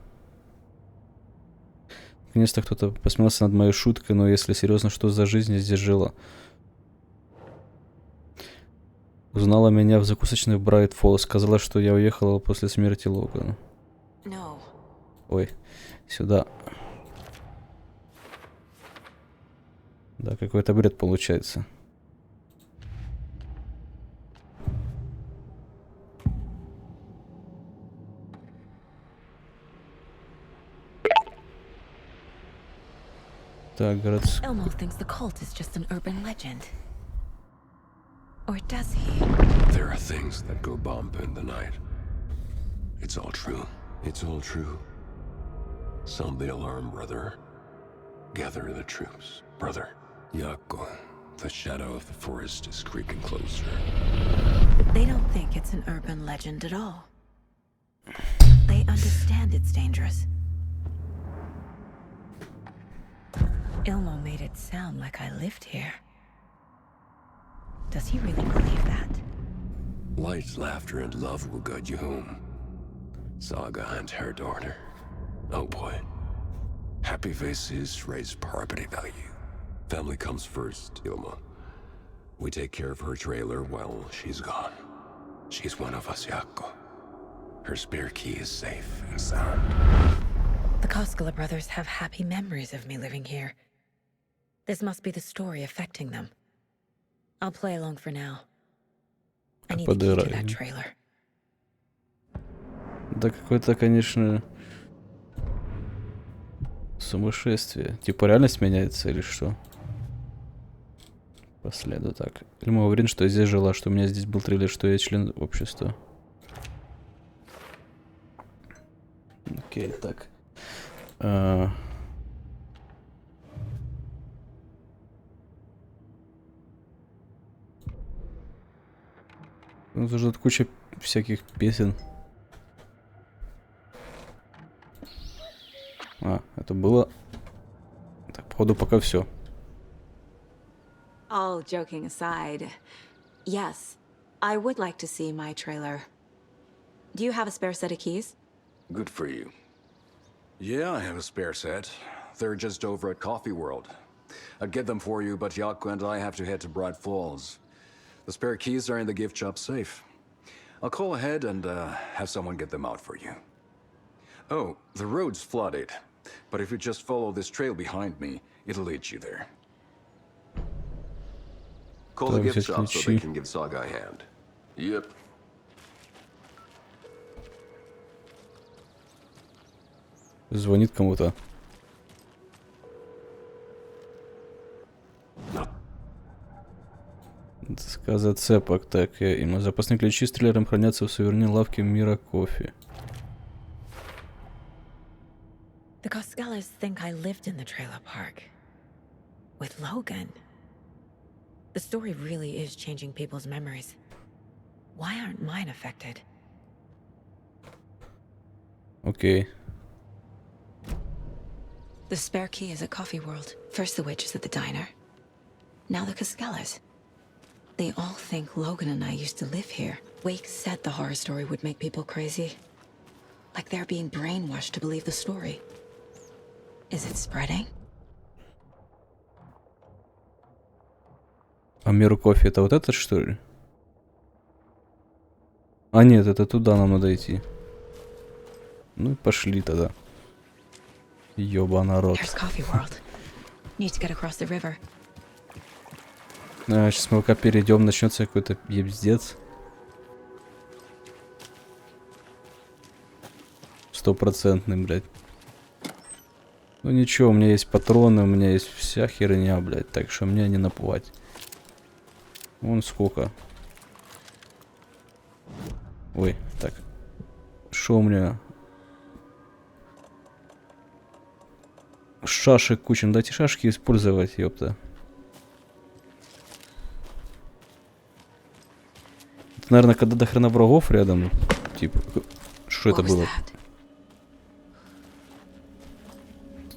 Наконец-то кто-то посмеялся над моей шуткой, но если серьезно, что за жизнь я здесь жила? Узнала меня в закусочной в Брайт Фоллс. Сказала, что я уехала после смерти Логана. No. Ой, сюда. Да, какой-то бред получается. Так, городской. Elmo thinks the cult is just an urban legend. Or does he? There are things that go bump in the night. It's all true. It's all true. Sound the alarm, brother. Gather the troops, brother. Yako, the shadow of the forest is creeping closer. They don't think it's an urban legend at all. They understand it's dangerous. Ilmo made it sound like I lived here. Does he really believe that? Light, laughter, and love will guide you home. Saga and her daughter. Oh boy. Happy faces raise property value. Family comes first, Ilma. We take care of her trailer while she's gone. She's one of us, Yako. Her spare key is safe and sound. The Koskela brothers have happy memories of me living here. This must be the story affecting them. I'll play along for now. I need the key to that trailer. Да какое-то, конечно, сумасшествие. Типа реальность меняется или что? По следу так. Или мы уверены, что я здесь жила, что у меня здесь был трейлер, что я член общества. Окей, так. Ну, тут же куча всяких песен. А, это было... Так, походу пока все. All joking aside, yes, I would like to see my trailer. Do you have a spare set of keys? Good for you. Yeah, I have a spare set. They're just over at Coffee World. I'd get them for you, but Yako and I have to head to Bright Falls. The spare keys are in the gift shop safe. I'll call ahead and have someone get them out for you. Oh, the road's flooded, but if you just follow this trail behind me, it'll lead you there. Call the gift shop so they can give Saga a hand. Yep. Звонит кому-то. Сказать цепок. Так, ему запасные ключи с трейлером хранятся в сувенирной лавке Мира Кофе. The Koskelas think I lived in the trailer park. With Logan. The story really is changing people's memories. Why aren't mine affected? Окей. The spare key is at Coffee World. First the witches at the diner. Now the Koskelas. They all think Logan and I used to live here. Wake said the horror story would make people crazy. Like they're being brainwashed to believe the story. Is it spreading? А Миру Кофе это вот этот, что ли? А нет, это туда нам надо идти. Ну и пошли тогда. Ёба народ. Сейчас мы пока перейдем, начнется какой-то ебздец. 100%, блядь. Ну ничего, у меня есть патроны, у меня есть вся херня, блядь. Так что мне не напугать. Вон сколько. Ой, так. Что у меня? Шашек куча. Ну, дайте шашки использовать, ёпта. Это, наверное, когда до хрена врагов рядом. Типа, что это было?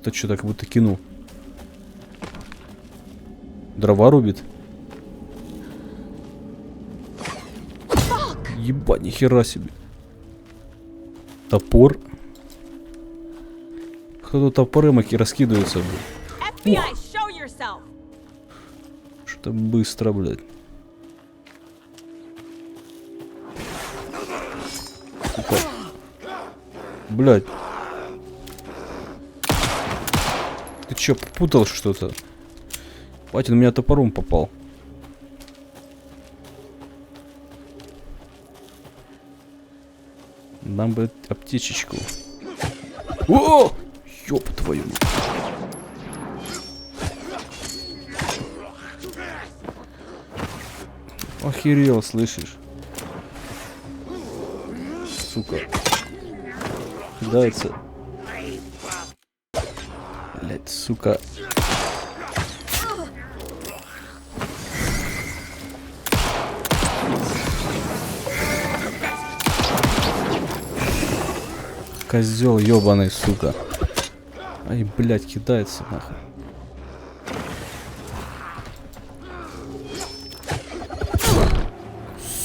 Это что-то как будто кинул. Дрова рубит. Ебать, нихера себе. Топор. Кто-то топоры маки раскидываются, блядь. Что-то быстро, блядь. Сука. Блядь. чё, попутал что-то? Батин у меня топором попал. Нам бы аптечечку. О! Ёб твою мать. Охерел, слышишь? Сука. Кидается. Блять, сука. Козел ёбаный, сука. Ай, блять, кидается нахуй.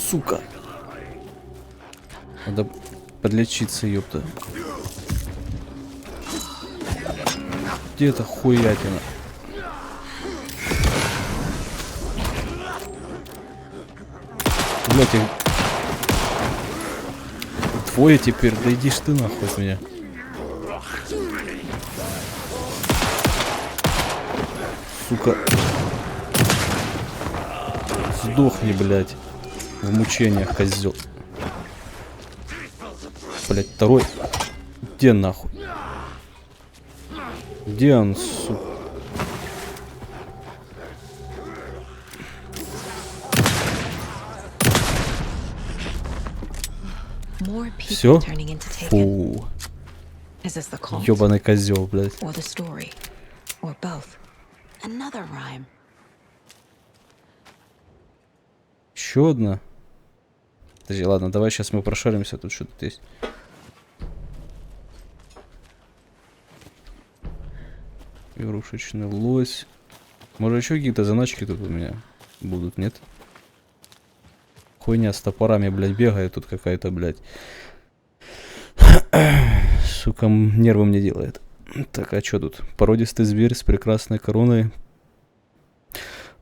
Сука. Надо подлечиться, ёпта. Где эта хуятина? Блять, их... Двое теперь, да иди ж ты нахуй от меня. Сука. Сдохни, блядь. В мучениях, козел. Блядь, второй. Где нахуй? Где он, сука? Все? Фу. Ёбаный козел, блядь. Еще одна. Подожди, ладно, давай сейчас мы прошаримся, тут что-то есть. Игрушечный лось. Может еще какие-то заначки тут у меня будут, нет? Хуйня с топорами, блядь, бегает тут какая-то, блядь. Сука, нервы мне делает. Так, а что тут? Породистый зверь с прекрасной короной.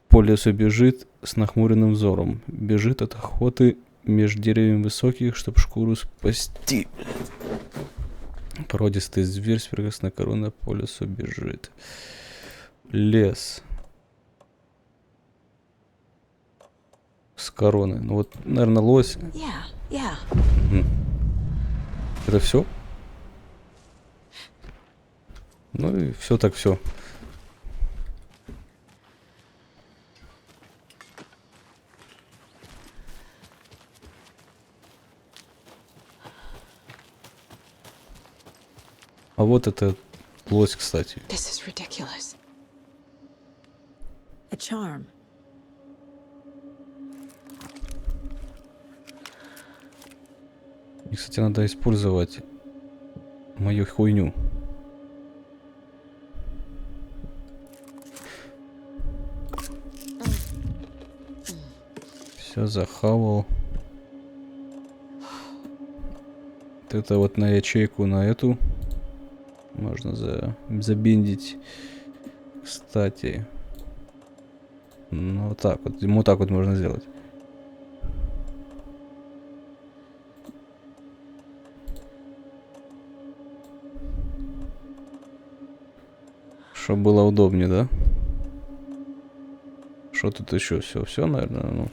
По лесу бежит с нахмуренным взором. Бежит от охоты между деревьями высоких, чтоб шкуру спасти. Породистый зверь с прекрасной короной по лесу бежит. Лес. С короной. Ну вот, наверное, лось. Это все? Ну и все так все. А вот это лось, кстати. И, кстати, надо использовать мою хуйню. Все захавал. Вот это вот на ячейку, на эту. Можно забиндить. Кстати. Ну вот так вот. Ему так вот можно сделать. Чтобы было удобнее, да? Что тут еще? Все, наверное, ну.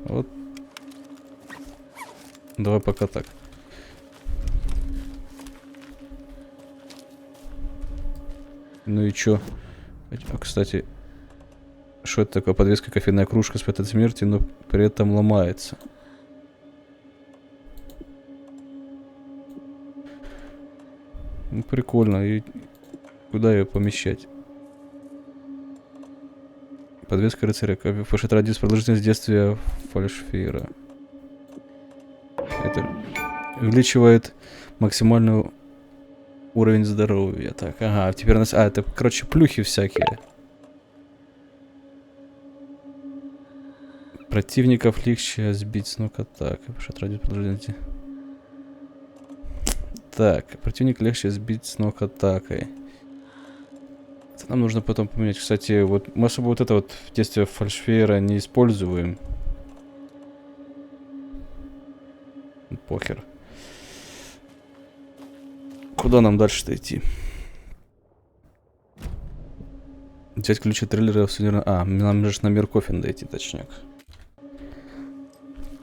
Вот. Давай пока так. Ну и чё? А, кстати, что это такое? Подвеска, кофейная кружка спрятана от смерти, но при этом ломается. Ну, прикольно. И куда ее помещать? Подвеска рыцаря. Повышает радиус продолжительности действия фальшфейра. Это увеличивает максимальный уровень здоровья. Так, ага, теперь у нас... А, это, короче, плюхи всякие. Противников легче сбить с ног атак. Повышает радиус продолжительности. Так, противник легче сбить с ног атакой. Это нам нужно потом поменять. Кстати, вот мы особо вот это вот в действие фальшфейра не используем. Похер. Куда нам дальше-то идти? Взять ключи трейлера в сувенирном... А, нам же на мир кофе надо идти, точняк.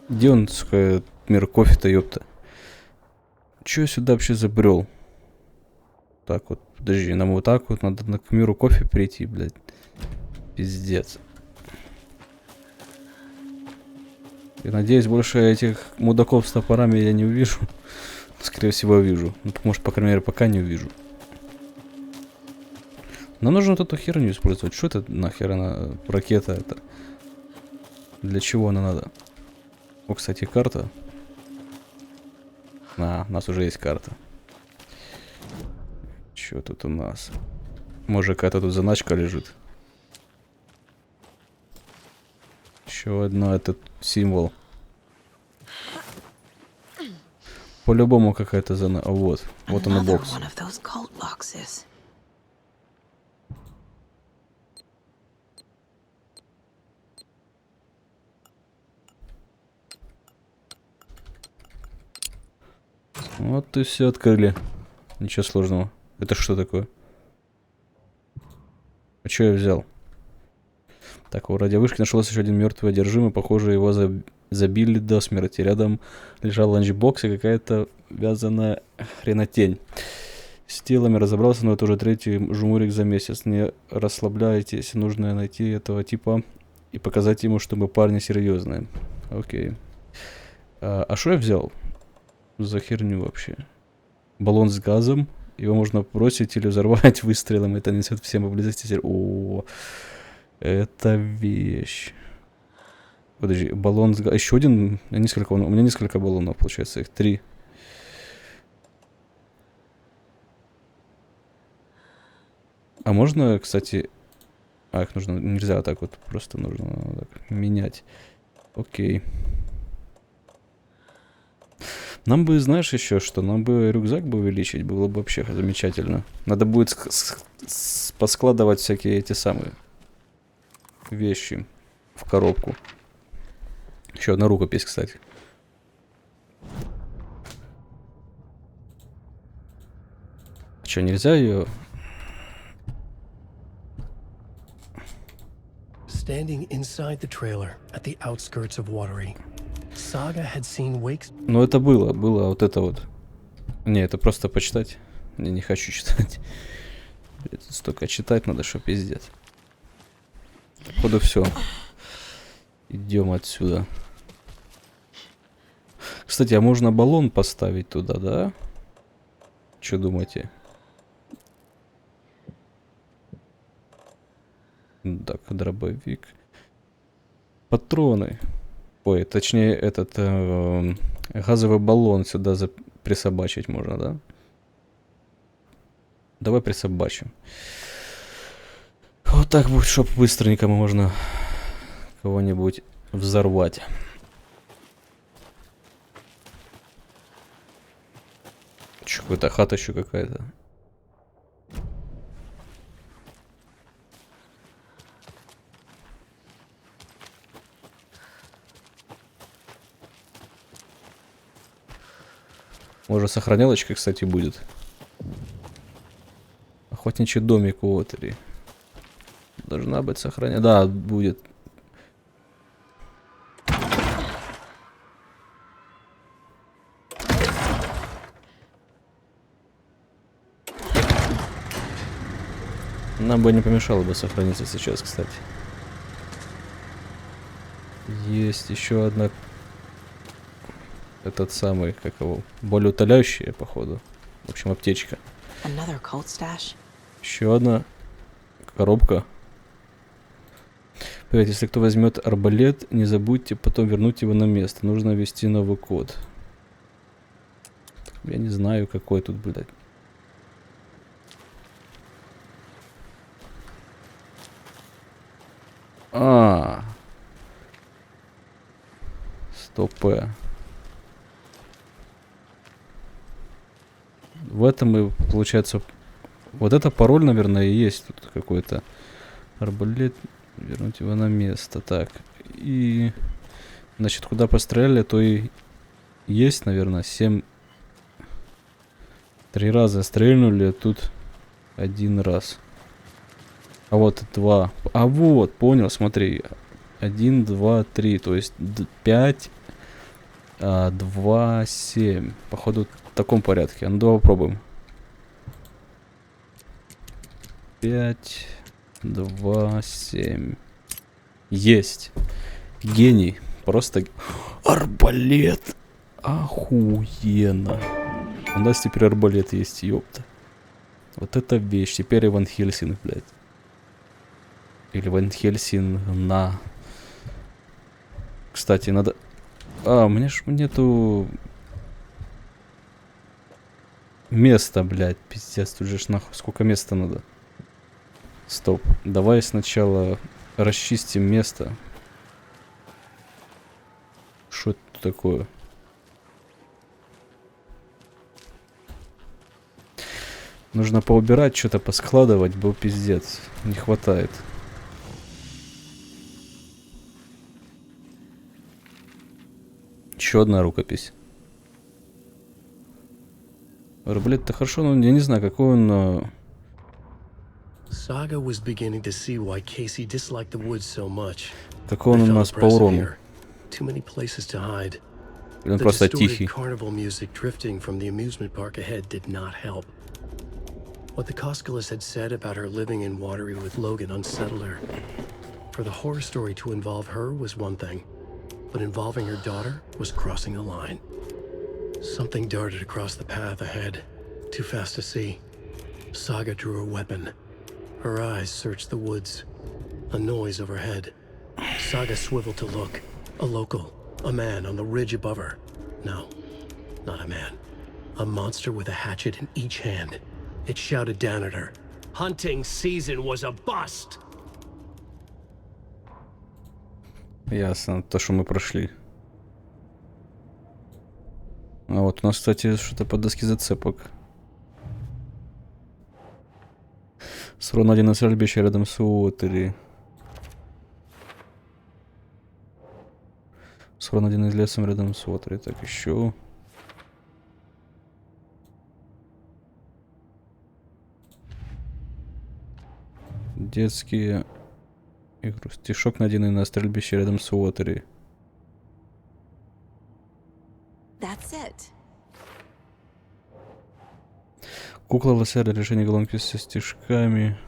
Где он, сука, мир кофе-то, ёпта? Чё я сюда вообще забрел? Так вот, подожди, нам вот так вот надо к миру кофе прийти, блядь. Пиздец. Я надеюсь, больше этих мудаков с топорами я не увижу. Скорее всего, увижу. Ну, может, по крайней мере, пока не увижу. Нам нужно вот эту херню использовать. Что это нахер она? Ракета это? Для чего она надо? О, кстати, карта. А, у нас уже есть карта. Что тут у нас? Может, какая-то тут заначка лежит. Еще одно этот символ. По-любому какая-то зона. А вот. Вот он и бокс. Вот и все открыли. Ничего сложного. Это что такое? А что я взял? Так, у радиовышки нашелся еще один мертвый одержимый. Похоже, его забили до смерти. Рядом лежал ланчбокс и какая-то вязаная хренотень. С телами разобрался, но это уже третий жмурик за месяц. Не расслабляйтесь. Нужно найти этого типа и показать ему, что мы парни серьезные. Окей. А что я взял? За херню вообще? Баллон с газом. Его можно бросить или взорвать выстрелом. Это несет всем поблизости. О, это вещь. Подожди, баллон с газом. Еще один. У меня несколько баллонов, получается. Их 3. А можно, кстати... А, их нужно... Нельзя так вот. Просто нужно так, менять. Окей. Нам бы, знаешь, еще что? Нам бы рюкзак бы увеличить. Было бы вообще замечательно. Надо будет поскладывать всякие эти самые вещи в коробку. Еще одна рукопись, кстати. Что, нельзя ее... Standing inside the trailer at the outskirts of Watery, Saga had seen wakes. Ну это было вот это вот. Не, это просто почитать. Не хочу читать. Столько читать надо, что пиздец. Походу все. Идем отсюда. Кстати, а можно баллон поставить туда, да? Что думаете? Так, дробовик. Патроны. Ой, точнее, этот газовый баллон сюда присобачить можно, да? Давай присобачим. Вот так будет, чтобы быстренько можно кого-нибудь взорвать. Че, какая-то хата еще какая-то. Может, сохранялочка, кстати, будет. Охотничий домик у Уотери. Должна быть сохранялочка. Да, будет. Нам бы не помешало бы сохраниться сейчас, кстати. Есть еще одна... Этот самый, как его, более утоляющая, походу. В общем, аптечка. Еще одна коробка. Привет, если кто возьмет арбалет, не забудьте потом вернуть его на место. Нужно ввести новый код. Я не знаю, какой тут, блядь. Стопэ. В этом и получается... Вот это пароль, наверное, и есть тут какой-то. Арбалет. Вернуть его на место. Так. И... Значит, куда постреляли, то и есть, наверное, 7... 3 раза стрельнули, а тут 1 раз. А вот 2. А вот, понял, смотри. 1, 2, 3. То есть 5, 2, 7. Походу в таком порядке. Ну давай попробуем. 5, 2, 7. Есть. Гений. Просто арбалет. Охуенно. У нас теперь арбалет есть, ёпта. Вот это вещь. Теперь Ван Хельсинг, блядь. Или Ван Хельсинг на. Кстати, надо... А, у меня ж нету... места, блядь. Пиздец, тут же ж нахуй. Сколько места надо? Стоп. Давай сначала расчистим место. Что это такое? Нужно поубирать, что-то поскладывать, был пиздец. Не хватает. Еще одна рукопись. Арбалет-то хорошо, но я не знаю, какой он... Saga was beginning to see why Casey disliked the woods so much. Какой он у нас по урону? Too many places to hide. Он The просто distorted тихий. carnival music drifting from the amusement park ahead did not help. What the Koskalis had said about her living in Watery with Logan unsettled her. For the horror story to involve her was one thing, but involving her daughter was crossing a line. Something darted across the path ahead, too fast to see. Saga drew her weapon. Her eyes searched the woods. A noise overhead. Saga swiveled to look. A local. A man on the ridge above her. No, not a man. A monster with a hatchet in each hand. It shouted down at her. Hunting season was a bust! Ясно, то, что мы прошли. А вот у нас, кстати, что-то по доске зацепок. Срон один на стрельбище рядом с Уотери. Срон один из лесом рядом с Уотери. Так, еще. Детские игры. Стишок найденный на стрельбище рядом с Уотери. That's it. Кукла лося для решения головки со стишками.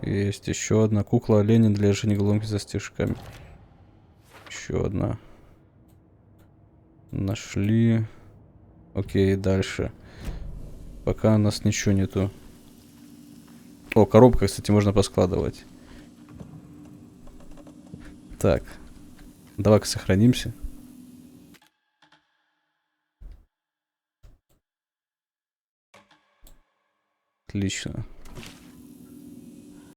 Есть еще одна. Кукла оленя для решения головки со стишками. Еще одна. Нашли. Окей, дальше. Пока у нас ничего нету. О, коробка, кстати, можно поскладывать. Так. Давай-ка сохранимся. Отлично.